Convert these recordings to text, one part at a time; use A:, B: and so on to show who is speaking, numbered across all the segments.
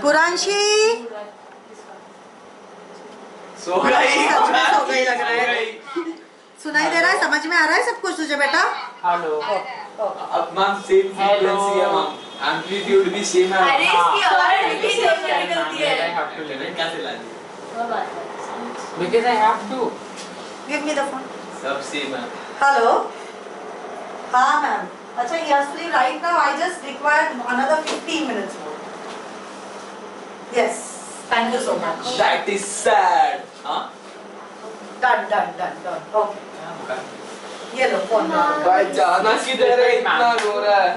A: पुरांशी
B: सो गई
A: लग रहा है। सुनाई दे रहा है, समझ में आ रहा है सब कुछ तुझे बेटा?
B: हेलो। अब मैम सेम फ्रीक्वेंसी है मैम, एम्पलीट्यूड भी सेम है।
C: अरे इसकी आवाज भी सेम निकलती है।
B: I have to learn कैसे लानी?
C: वो बात है।
B: Because I have to.
A: Give me the phone.
B: सब सेम है।
A: हेलो। हाँ मैम। अच्छा यशली right now I just require another 15 minutes more. Yes thank you so much.
B: That is sad. हाँ?
A: Done okay. ये लो फोन।
B: भाई जाना किधर है, इतना रो रहा है।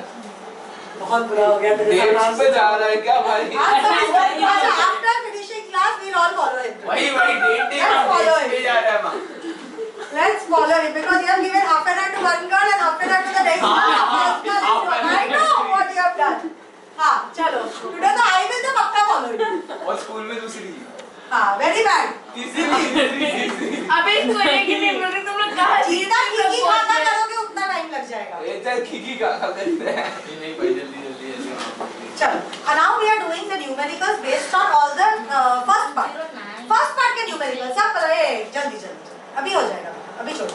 A: बहुत बुरा हो गया तेरे साथ।
B: डेट्स पे जा रहा है क्या भाई?
A: अच्छा after finishing class we all follow him.
B: वही डेट पे जा रहा है ma'am.
A: Let's follow him because you have given half an hour to one girl and half an hour to the next girl. I know what you have done. हाँ चलो today तो I will तो पक्का follow him.
B: और school में दूसरी।
A: हाँ very bad.
B: तीसरी।
C: अबे तू एक ही नहीं मिल रही, तुम लोग कहाँ
A: जितना खिड़की खाना करोगे उतना टाइम लग जाएगा।
B: ये चल खिड़की का करते हैं। नहीं भाई जल्दी।
A: चलो and now we are doing the numericals based on all the first part. First part के numericals सब जल्दी अभी हो जाएगा, अभी छोड़ो।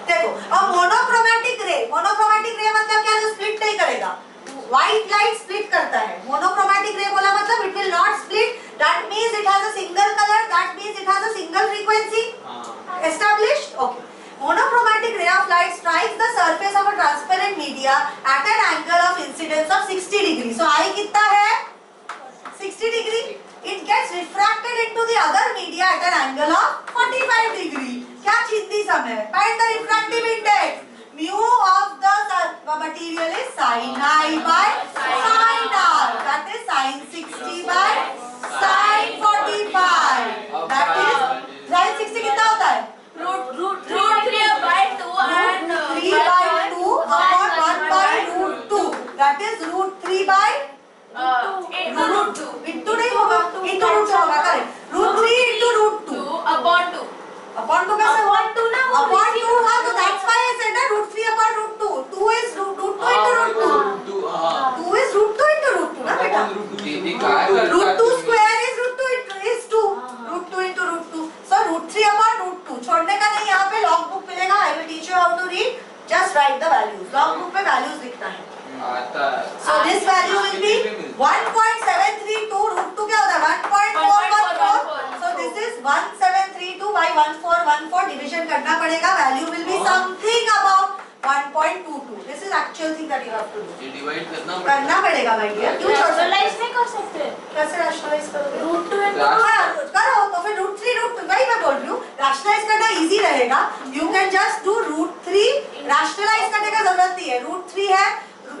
A: देखो अब मोनोक्रोमैटिक रे मतलब क्या? जो स्प्लिट नहीं करेगा। व्हाइट लाइट स्प्लिट करता है। मोनोक्रोमैटिक रे बोला मतलब it will not split, that means it has a single colour, that means it has a single frequency established. Okay, monochromatic ray of light strikes the surface of a transparent media at an angle of incidence of 60 degree. So I कितना है? 60 degree. It gets refracted into the other media at an angle of 45 degree. क्या चिंती समय? Find the refractive index. Mu of the material is sin I by sin R. That is sin 60 by sin 45. That is sin 60 कितना होता है?
C: root 3 by 2 and
A: 3 by 2 upon 1 by root 2. That is root 3 by
C: root 2
A: into नहीं होगा, into root 2 होगा, correct. root 3 into root 2
C: upon 2
A: कैसे हुआ?
C: upon 2 ना,
A: upon 2 हाँ, तो that's why I said root 3 upon root 2. 2 is root 2 into root 2. 2 is root 2 into root 2 ना बेटा? root 2 square is root 2 is 2. root 2 into root 2. So root 3 upon root 2 छोड़ने का नहीं, यहाँ पे log book मिलेगा. I will teach you how to read. Just write the values. log book पे values लिखना है. So this value will be 1.732 root 2 क्या होता है? 1.414. So this is 1732 by 1414. Division करना पड़ेगा. Value will be something about 1.22. This is actual thing that you have to do.
B: ये divide
A: करना पड़ेगा भाई ये. क्यों
C: rationalize नहीं कर सकते?
A: कैसे rationalize करोगे?
C: root 2 and
A: हाँ करो तो फिर root 3 root 2 वही मैं बोल रही हूँ. Rationalize करना easy रहेगा. You can just do root 3. Rationalize करने का जरूरत नहीं है. root 3 है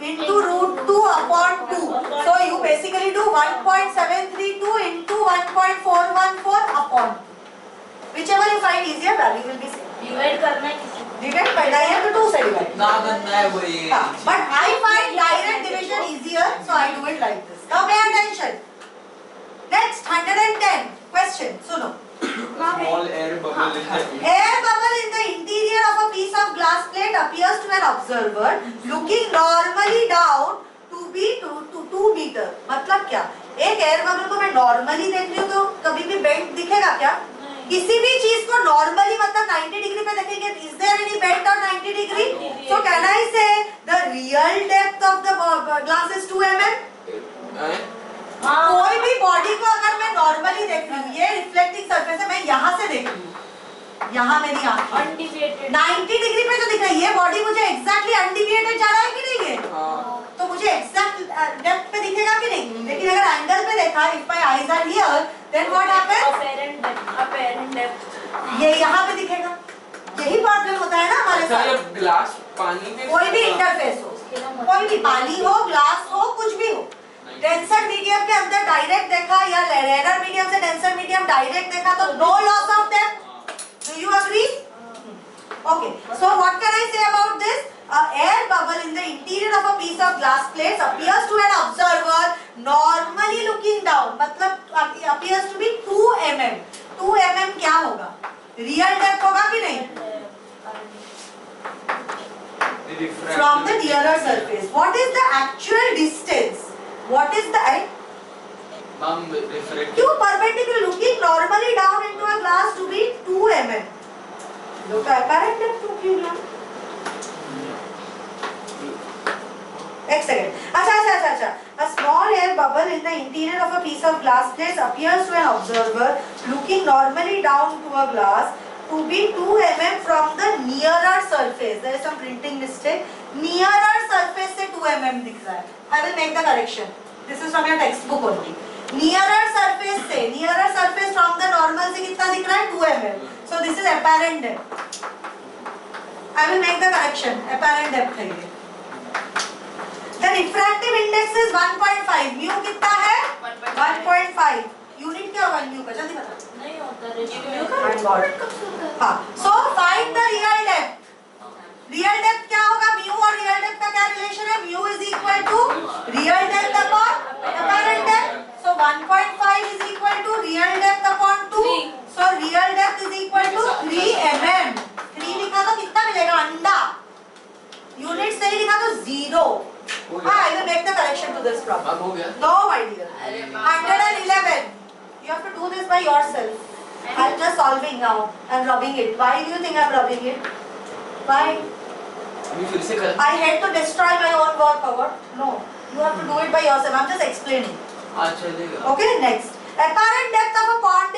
A: into root 2 upon 2. So you basically do 1.732 into 1.414 upon 2. Whichever you find easier, value will be same.
C: divide करना है किसी को?
A: Divide करना है तो 2 से divide.
B: ना करना है वही।
A: But I find direct division easier, so I do it like this. Now pay attention. Next 110 question. सुनो.
B: Small air bubble in the
A: Air bubble in the interior of a piece of glass plate appears to an observer looking normally down to be 2 meter. मतलब क्या? एक air bubble को मैं normally देख रही हूँ तो कभी भी बेंट दिखेगा क्या? किसी भी चीज को नॉर्मली मतलब 90 डिग्री पे देखेंगे. Is there any bent on 90 degree? So can I say the real depth of the glass is 2 mm? कोई भी बॉडी को अगर मैं नॉर्मली देख रही हूँ, ये रिफ्लेक्टिंग सरफेस है, मैं यहाँ से देख रही हूँ, यहाँ मेरी आँख
C: undeviated
A: 90 डिग्री पे जो दिख रहा है, ये बॉडी मुझे एग्जैक्टली अनडिविएटेड जा रहा है कि नहीं है? तो मुझे एग्जैक्ट डेप्थ पे दिखेगा कि नहीं? लेकिन अगर एंगल पे देखा, if my eyes are here, then what happens?
C: apparent depth
A: ये यहाँ पे दिखेगा. यही प्रॉब्लम होता है ना हमारे साथ.
B: ग्लास पानी में
A: कोई भी इंटरफेस हो, कोई भी पानी हो, ग्लास हो, कुछ भी हो, डेंसर मीडियम के अंदर डायरेक्ट देखा या रेयर मीडियम से डेंसर मीडियम डायरेक्ट देखा तो no loss of depth. Do you agree? Okay, so what can I say about this? Air bubble in the interior of a piece of glass plate appears to an observer normally looking down. मतलब appears to be 2 mm. 2 mm क्या होगा? Real depth होगा कि नहीं? From the nearer surface. What is the actual distance? What is the
B: Ma'am, refractive.
A: क्यों perpendicular? Looking normally down into a glass to be 2 mm. Look at apparent depth to क्यों ना? एक second. अच्छा. A small air bubble in the interior of a piece of glass plate appears to an observer looking normally down to a glass to be 2 mm from the nearer surface. There is some printing mistake. Nearer surface से 2 mm दिख रहा है. I will make the correction. This is from your textbook only. Nearer surface from the normal से कितना दिख रहा है? 2 mm. So this is apparent depth. I will make the correction. Apparent depth है ये. The refractive index is 1.5. Mu कितना है? 1.5. Unit क्या होगा mu का? जल्दी बता.
C: नहीं होता रेशियो.
A: हाँ. So find the real depth. Real depth क्या होगा? mu और real depth का क्या relation है? Mu is equal to real depth upon apparent depth. So 1.5 is equal to real depth upon 2. So real depth is equal to 3 mm. 3 लिखा तो कितना मिलेगा? अंडा. Units नहीं लिखा तो 0. I will make the correction to this problem.
B: हो गया?
A: No, my dear. 111. You have to do this by yourself. I'm just solving now and rubbing it. Why do you think I'm rubbing it? Why?
B: अभी फिर से कर.
A: I hate to destroy my own work or what? No. You have to do it by yourself. I'm just explaining.
B: हाँ चलेगा.
A: Okay, next. Apparent depth of a pond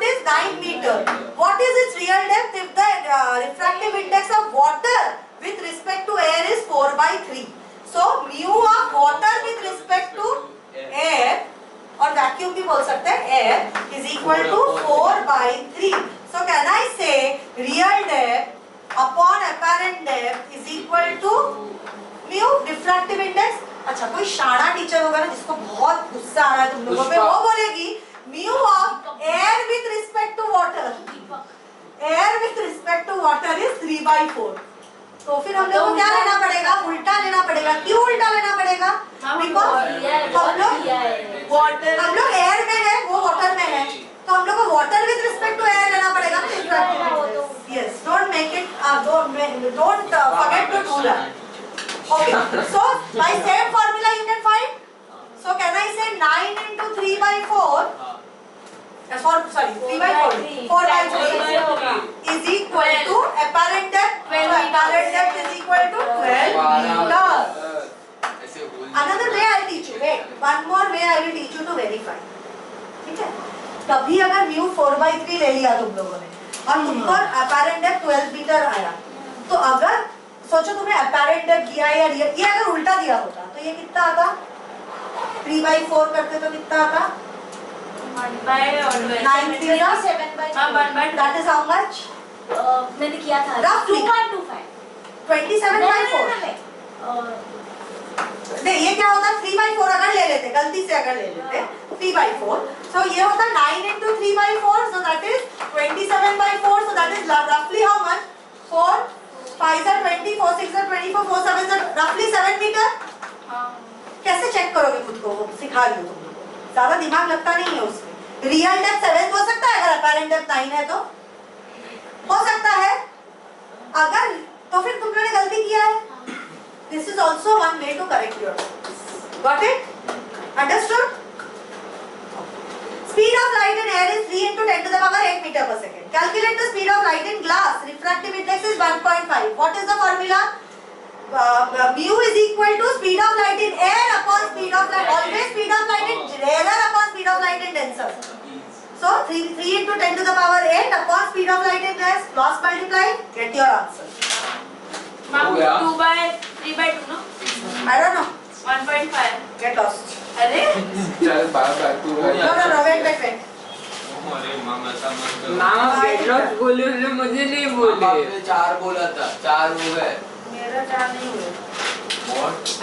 A: is 9 meter. What is its real depth if the refractive index of water with respect to air is 4/3? So mu of water with respect to air और vacuum भी बोल सकते हैं air is equal to 4/3. So can I say real depth upon apparent depth is equal to mu refractive index? अच्छा कोई शाना teacher होगा ना जिसको बहुत गुस्सा आ रहा है तुम लोगों पे, वो बोलेगी mu of air with respect to water. Air with respect to water is 3/4. तो फिर हम लोग को क्या लेना पड़ेगा? उल्टा लेना पड़ेगा. क्यों उल्टा लेना पड़ेगा? Because हम लोग एयर में है, वो वाटर में है, तो हम लोग को water with respect to air लेना पड़ेगा. Yes, don't make it. Don't forget to do that. Okay. So by same formula you can find. So can I say 9 into 3/4? Sorry, 3/4. 4/3 is equal to apparent depth. Apparent depth is equal to 12 meters. Another way I will teach you. Wait, one more way I will teach you to verify. ठीक है? कभी अगर mu 4/3 ले लिया तुम लोगों ने और तुमको apparent depth 12 मीटर आया, तो अगर सोचो तुम्हें apparent depth दिया या ये अगर उल्टा दिया होता तो ये कितना आता? 3/4 करते तो कितना आता? 9 3 That is how much?
C: मैंने किया था.
A: Roughly.
C: 2.25.
A: 27/4. नहीं ये क्या होता? 3/4 अगर ले लेते, गलती से अगर ले लेते 3/4, so ये होता 9 into 3/4, so that is 27/4, so that is roughly how much? 4 5 are 20, 4 6 are 24, 4 7 are roughly 7 meter. कैसे चेक करोगे खुद को? वो सिखा रही हूँ तुम लोगों को, ज्यादा दिमाग लगता नहीं है उसमें. रियल डेप्थ 7 हो सकता है, अगर अपैरेंट डेप्थ 9 है तो हो सकता है. अगर तो फिर तुम लोगों ने गलती किया है. This is also one way to correct yourself. Got it? Understood? Speed of light in air is 3 into 10 to the power 8 meter per second. Calculate the speed of light in glass. Refractive index is 1.5. What is the formula? Mu is equal to speed of light in air upon speed of light. Always speed of light in rarer upon speed of light in denser. So 3 into 10 to the power 8 upon speed of light in glass. Cross multiply. Get your answer.
C: Ma'am, 2/3/2 no?
A: I don't know.
C: 1.5.
A: Get lost.
C: अरे
B: चल बार तू
A: No. Wait.
B: अरे मामा समझ
D: मामा gate loss बोले उसने मुझे नहीं बोले.
B: आपने 4 बोला था, 4 हो गए.
A: मेरा 4 नहीं हुए.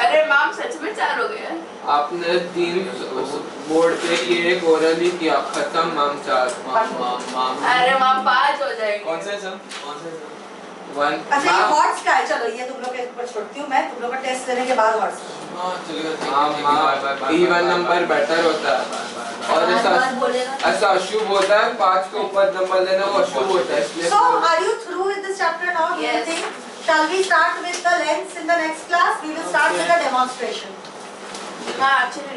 C: अरे मैम सच में 4 हो गए.
D: आपने 3 बोर्ड पे ये एक ओरली किया, खत्म माम 4.
B: माम
C: अरे मैम 5 हो जाएंगे.
B: कौन से सम
D: 1.
A: अच्छा ये हॉट्स का है. चलो ये तुम लोग के ऊपर छोड़ती हूँ मैं. तुम लोग का टेस्ट लेने के बाद हॉट्स.
B: हां चलेगा.
D: P1 नंबर बेटर होता है और ऐसा अशुभ होता है. 5 के ऊपर नंबर लेना वो अशुभ होता है. इसलिए
A: So are you through with this chapter now? Do you
C: Yes.
A: think? Shall we start with the lengths in the next class? We will start with the demonstration.
C: हाँ अच्छे से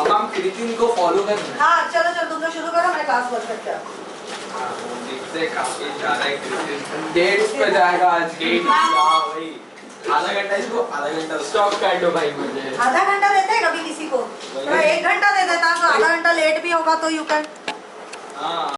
B: अब हम कृतिन को फॉलो करना है।
A: हाँ चलो चलो तुम लोग शुरू करो, मैं क्लास वर्क करके आती हूँ।
D: हाँ, वो दिखते काफी ज्यादा है कृतिन।
B: डेट्स पे जाएगा आज।
C: डेट
B: भाई आधा घंटा इसको, आधा घंटा
E: स्टॉप कर दो भाई मुझे।
A: आधा घंटा देते हैं कभी किसी को? थोड़ा 1 घंटा दे देता तो आधा घंटा लेट भी होगा तो यू कैन।
B: हाँ